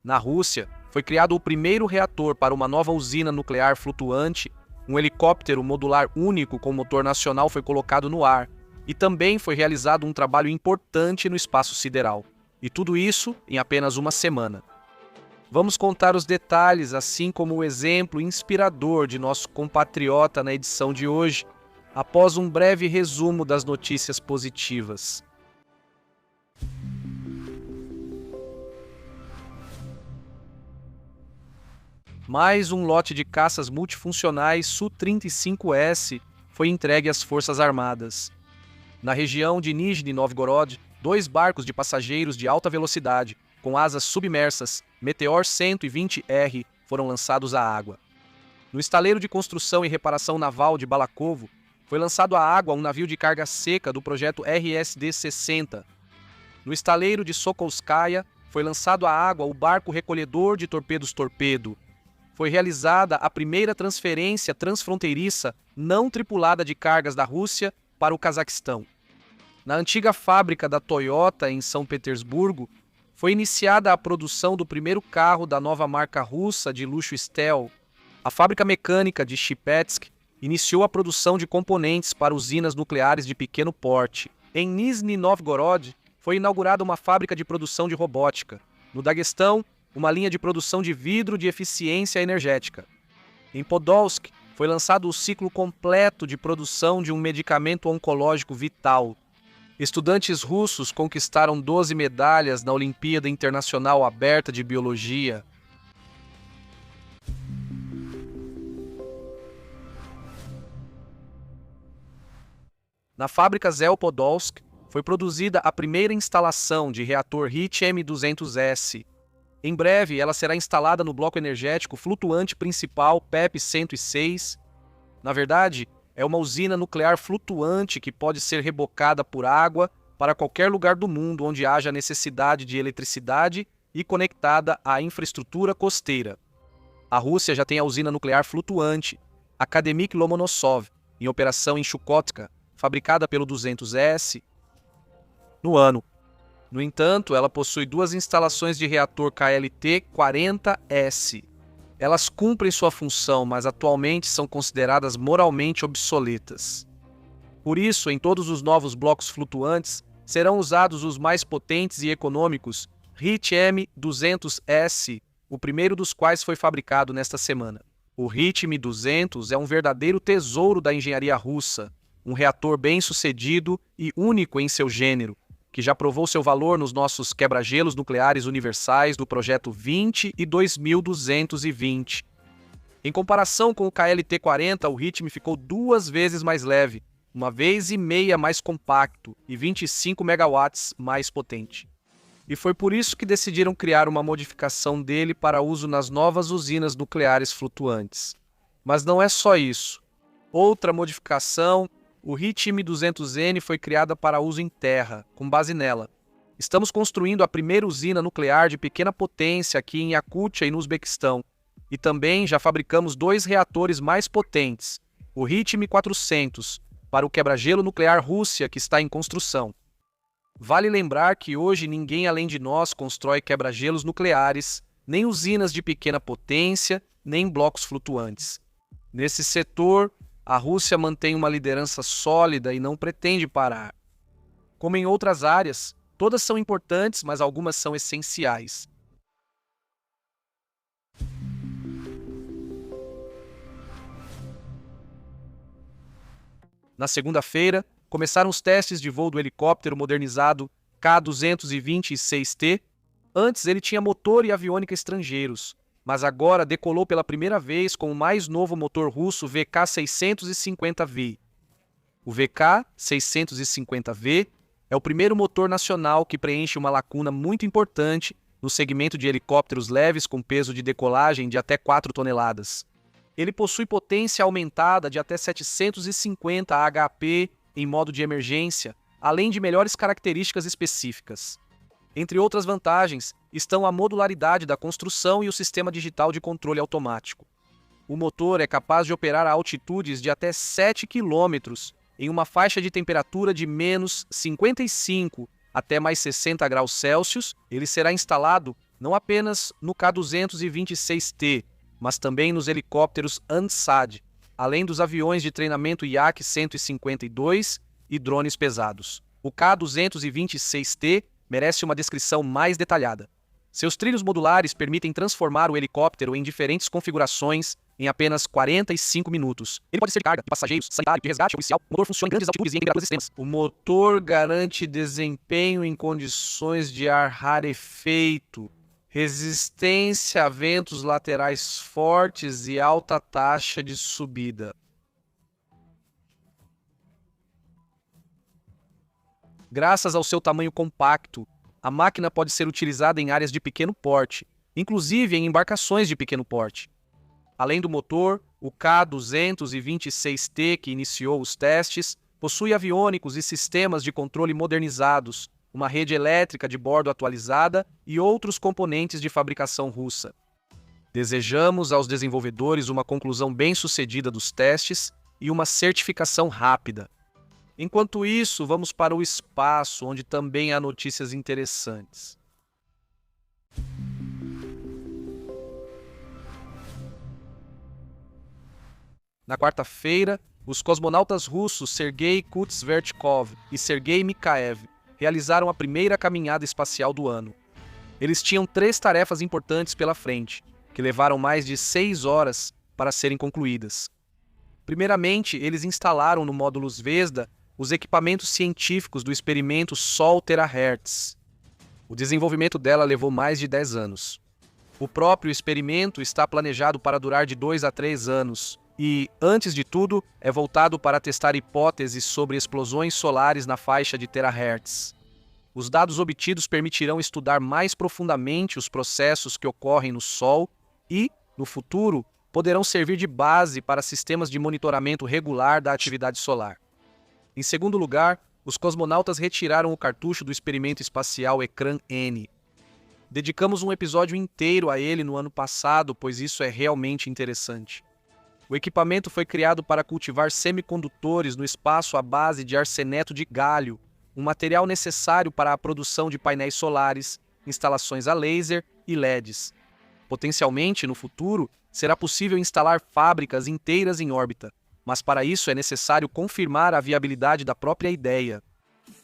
Na Rússia, foi criado o primeiro reator para uma nova usina nuclear flutuante, um helicóptero modular único com motor nacional foi colocado no ar, e também foi realizado um trabalho importante no espaço sideral. E tudo isso em apenas uma semana. Vamos contar os detalhes, assim como o exemplo inspirador de nosso compatriota na edição de hoje, após um breve resumo das notícias positivas. Mais um lote de caças multifuncionais Su-35S foi entregue às Forças Armadas. Na região de Nizhny Novgorod, 2 barcos de passageiros de alta velocidade, com asas submersas, Meteor 120R, foram lançados à água. No estaleiro de construção e reparação naval de Balakovo, foi lançado à água um navio de carga seca do projeto RSD-60. No estaleiro de Sokolskaya, foi lançado à água o barco recolhedor de torpedos Torpedo. Foi realizada a primeira transferência transfronteiriça não tripulada de cargas da Rússia para o Cazaquistão. Na antiga fábrica da Toyota, em São Petersburgo, foi iniciada a produção do primeiro carro da nova marca russa de luxo Stel. A fábrica mecânica de Shipetsk iniciou a produção de componentes para usinas nucleares de pequeno porte. Em Nizhny Novgorod, foi inaugurada uma fábrica de produção de robótica. No Daguestão, uma linha de produção de vidro de eficiência energética. Em Podolsk, foi lançado o ciclo completo de produção de um medicamento oncológico vital. Estudantes russos conquistaram 12 medalhas na Olimpíada Internacional Aberta de Biologia. Na fábrica ZEL Podolsk, foi produzida a primeira instalação de reator HIT M200S. Em breve, ela será instalada no bloco energético flutuante principal PEP-106. Na verdade, é uma usina nuclear flutuante que pode ser rebocada por água para qualquer lugar do mundo onde haja necessidade de eletricidade e conectada à infraestrutura costeira. A Rússia já tem a usina nuclear flutuante, Akademik Lomonosov, em operação em Chukotka, fabricada pelo 200S no ano. No entanto, ela possui 2 instalações de reator KLT-40S. Elas cumprem sua função, mas atualmente são consideradas moralmente obsoletas. Por isso, em todos os novos blocos flutuantes, serão usados os mais potentes e econômicos HIT M200S, o primeiro dos quais foi fabricado nesta semana. O HIT M200 é um verdadeiro tesouro da engenharia russa, um reator bem-sucedido e único em seu gênero, que já provou seu valor nos nossos quebra-gelos nucleares universais do Projeto 20 e 2220. Em comparação com o KLT-40, o ritmo ficou 2 vezes mais leve, 1,5 vezes mais compacto e 25 megawatts mais potente. E foi por isso que decidiram criar uma modificação dele para uso nas novas usinas nucleares flutuantes. Mas não é só isso. Outra modificação, o HIT M200N foi criada para uso em terra, com base nela. Estamos construindo a primeira usina nuclear de pequena potência aqui em Yakutia e no Uzbequistão. E também já fabricamos 2 reatores mais potentes, o HIT M400, para o quebra-gelo nuclear Rússia, que está em construção. Vale lembrar que hoje ninguém além de nós constrói quebra-gelos nucleares, nem usinas de pequena potência, nem blocos flutuantes. Nesse setor, a Rússia mantém uma liderança sólida e não pretende parar. Como em outras áreas, todas são importantes, mas algumas são essenciais. Na segunda-feira, começaram os testes de voo do helicóptero modernizado K-226T. Antes ele tinha motor e aviônica estrangeiros, mas agora decolou pela primeira vez com o mais novo motor russo VK650V. O VK650V é o primeiro motor nacional que preenche uma lacuna muito importante no segmento de helicópteros leves com peso de decolagem de até 4 toneladas. Ele possui potência aumentada de até 750 HP em modo de emergência, além de melhores características específicas. Entre outras vantagens, estão a modularidade da construção e o sistema digital de controle automático. O motor é capaz de operar a altitudes de até 7 km em uma faixa de temperatura de menos 55 até mais 60 graus Celsius. Ele será instalado não apenas no Ka-226T, mas também nos helicópteros Ansad, além dos aviões de treinamento Yak-152 e drones pesados. O Ka-226T merece uma descrição mais detalhada. Seus trilhos modulares permitem transformar o helicóptero em diferentes configurações em apenas 45 minutos. Ele pode ser de carga, de passageiros, sanitário, de resgate oficial. O motor funciona em grandes altitudes e em temperaturas extremas. O motor garante desempenho em condições de ar rarefeito, resistência a ventos laterais fortes e alta taxa de subida. Graças ao seu tamanho compacto, a máquina pode ser utilizada em áreas de pequeno porte, inclusive em embarcações de pequeno porte. Além do motor, o Ka-226T, que iniciou os testes, possui aviônicos e sistemas de controle modernizados, uma rede elétrica de bordo atualizada e outros componentes de fabricação russa. Desejamos aos desenvolvedores uma conclusão bem-sucedida dos testes e uma certificação rápida. Enquanto isso, vamos para o espaço, onde também há notícias interessantes. Na quarta-feira, os cosmonautas russos Sergei Kutsverchkov e Sergei Mikhaev realizaram a primeira caminhada espacial do ano. Eles tinham 3 tarefas importantes pela frente, que levaram mais de 6 horas para serem concluídas. Primeiramente, eles instalaram no módulo Zvezda os equipamentos científicos do experimento Sol Terahertz. O desenvolvimento dela levou mais de 10 anos. O próprio experimento está planejado para durar de 2 a 3 anos e, antes de tudo, é voltado para testar hipóteses sobre explosões solares na faixa de terahertz. Os dados obtidos permitirão estudar mais profundamente os processos que ocorrem no Sol e, no futuro, poderão servir de base para sistemas de monitoramento regular da atividade solar. Em segundo lugar, os cosmonautas retiraram o cartucho do experimento espacial Ekran-N. Dedicamos um episódio inteiro a ele no ano passado, pois isso é realmente interessante. O equipamento foi criado para cultivar semicondutores no espaço à base de arseneto de galho, um material necessário para a produção de painéis solares, instalações a laser e LEDs. Potencialmente, no futuro, será possível instalar fábricas inteiras em órbita, mas para isso é necessário confirmar a viabilidade da própria ideia.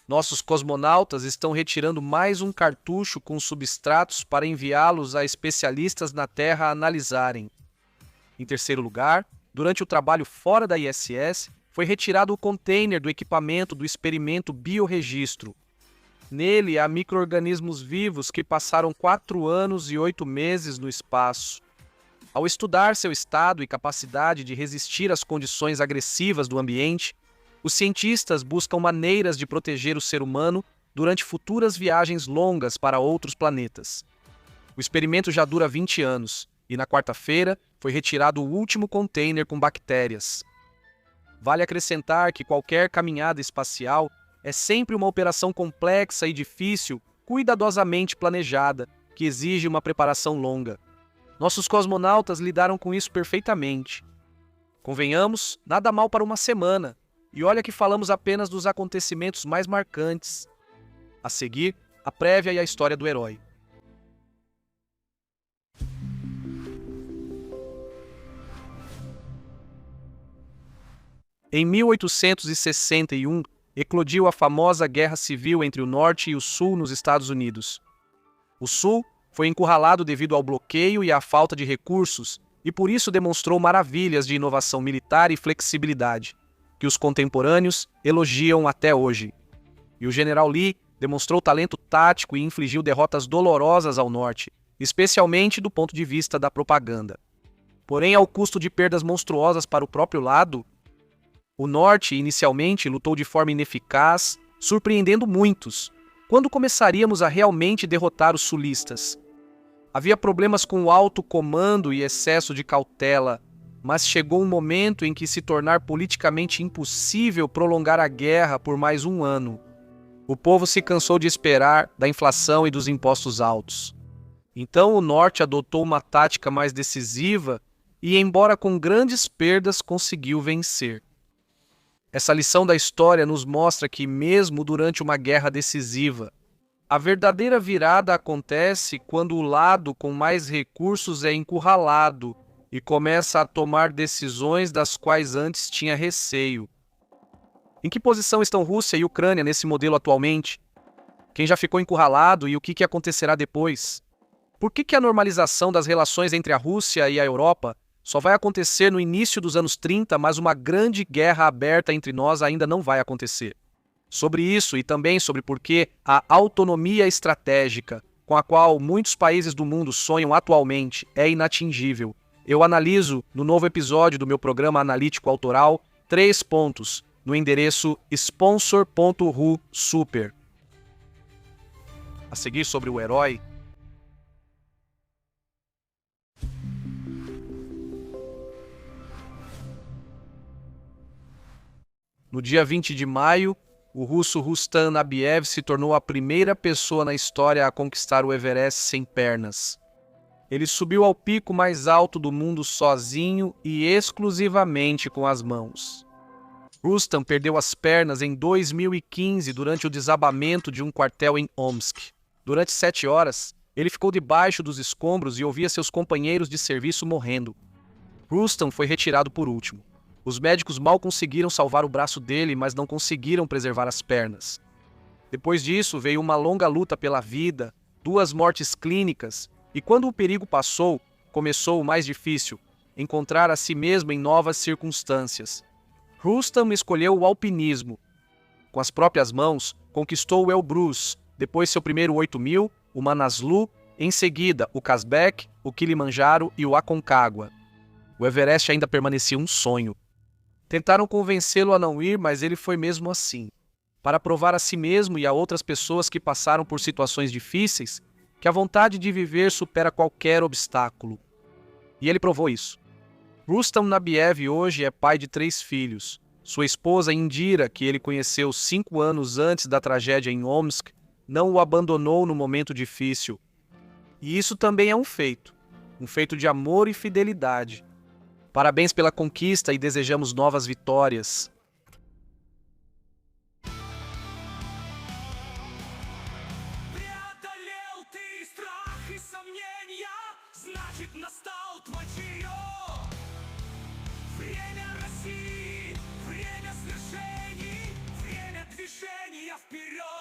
Nossos cosmonautas estão retirando mais um cartucho com substratos para enviá-los a especialistas na Terra analisarem. Em terceiro lugar, durante o trabalho fora da ISS, foi retirado o container do equipamento do experimento Bioregistro. Nele há micro-organismos vivos que passaram 4 anos e 8 meses no espaço. Ao estudar seu estado e capacidade de resistir às condições agressivas do ambiente, os cientistas buscam maneiras de proteger o ser humano durante futuras viagens longas para outros planetas. O experimento já dura 20 anos e, na quarta-feira, foi retirado o último container com bactérias. Vale acrescentar que qualquer caminhada espacial é sempre uma operação complexa e difícil, cuidadosamente planejada, que exige uma preparação longa. Nossos cosmonautas lidaram com isso perfeitamente. Convenhamos, nada mal para uma semana, e olha que falamos apenas dos acontecimentos mais marcantes. A seguir, a prévia e a história do herói. Em 1861, eclodiu a famosa Guerra Civil entre o Norte e o Sul nos Estados Unidos. O Sul foi encurralado devido ao bloqueio e à falta de recursos, e por isso demonstrou maravilhas de inovação militar e flexibilidade, que os contemporâneos elogiam até hoje. E o general Lee demonstrou talento tático e infligiu derrotas dolorosas ao Norte, especialmente do ponto de vista da propaganda. Porém, ao custo de perdas monstruosas para o próprio lado, o Norte inicialmente lutou de forma ineficaz, surpreendendo muitos. Quando começaríamos a realmente derrotar os sulistas? Havia problemas com o alto comando e excesso de cautela, mas chegou um momento em que se tornar politicamente impossível prolongar a guerra por mais um ano. O povo se cansou de esperar da inflação e dos impostos altos. Então o Norte adotou uma tática mais decisiva e, embora com grandes perdas, conseguiu vencer. Essa lição da história nos mostra que, mesmo durante uma guerra decisiva, A verdadeira virada acontece quando o lado com mais recursos é encurralado e começa a tomar decisões das quais antes tinha receio. Em que posição estão Rússia e Ucrânia nesse modelo atualmente? Quem já ficou encurralado e o que acontecerá depois? Por que a normalização das relações entre a Rússia e a Europa só vai acontecer no início dos anos 30, mas uma grande guerra aberta entre nós ainda não vai acontecer? Sobre isso e também sobre por que a autonomia estratégica, com a qual muitos países do mundo sonham atualmente, é inatingível, eu analiso no novo episódio do meu programa analítico autoral 3 pontos no endereço sponsor.ru super. A seguir sobre o herói. No dia 20 de maio, o russo Rustam Nabiev se tornou a primeira pessoa na história a conquistar o Everest sem pernas. Ele subiu ao pico mais alto do mundo sozinho e exclusivamente com as mãos. Rustam perdeu as pernas em 2015 durante o desabamento de um quartel em Omsk. Durante 7 horas, ele ficou debaixo dos escombros e ouvia seus companheiros de serviço morrendo. Rustam foi retirado por último. Os médicos mal conseguiram salvar o braço dele, mas não conseguiram preservar as pernas. Depois disso, veio uma longa luta pela vida, 2 mortes clínicas, e quando o perigo passou, começou o mais difícil, encontrar a si mesmo em novas circunstâncias. Rustam escolheu o alpinismo. Com as próprias mãos, conquistou o Elbrus, depois seu primeiro 8.000, o Manaslu, em seguida o Kazbek, o Kilimanjaro e o Aconcagua. O Everest ainda permanecia um sonho. Tentaram convencê-lo a não ir, mas ele foi mesmo assim, para provar a si mesmo e a outras pessoas que passaram por situações difíceis que a vontade de viver supera qualquer obstáculo. E ele provou isso. Rustam Nabiev hoje é pai de 3 filhos. Sua esposa Indira, que ele conheceu 5 anos antes da tragédia em Omsk, não o abandonou no momento difícil. E isso também é um feito de amor e fidelidade. Parabéns pela conquista e desejamos novas vitórias. Вперед!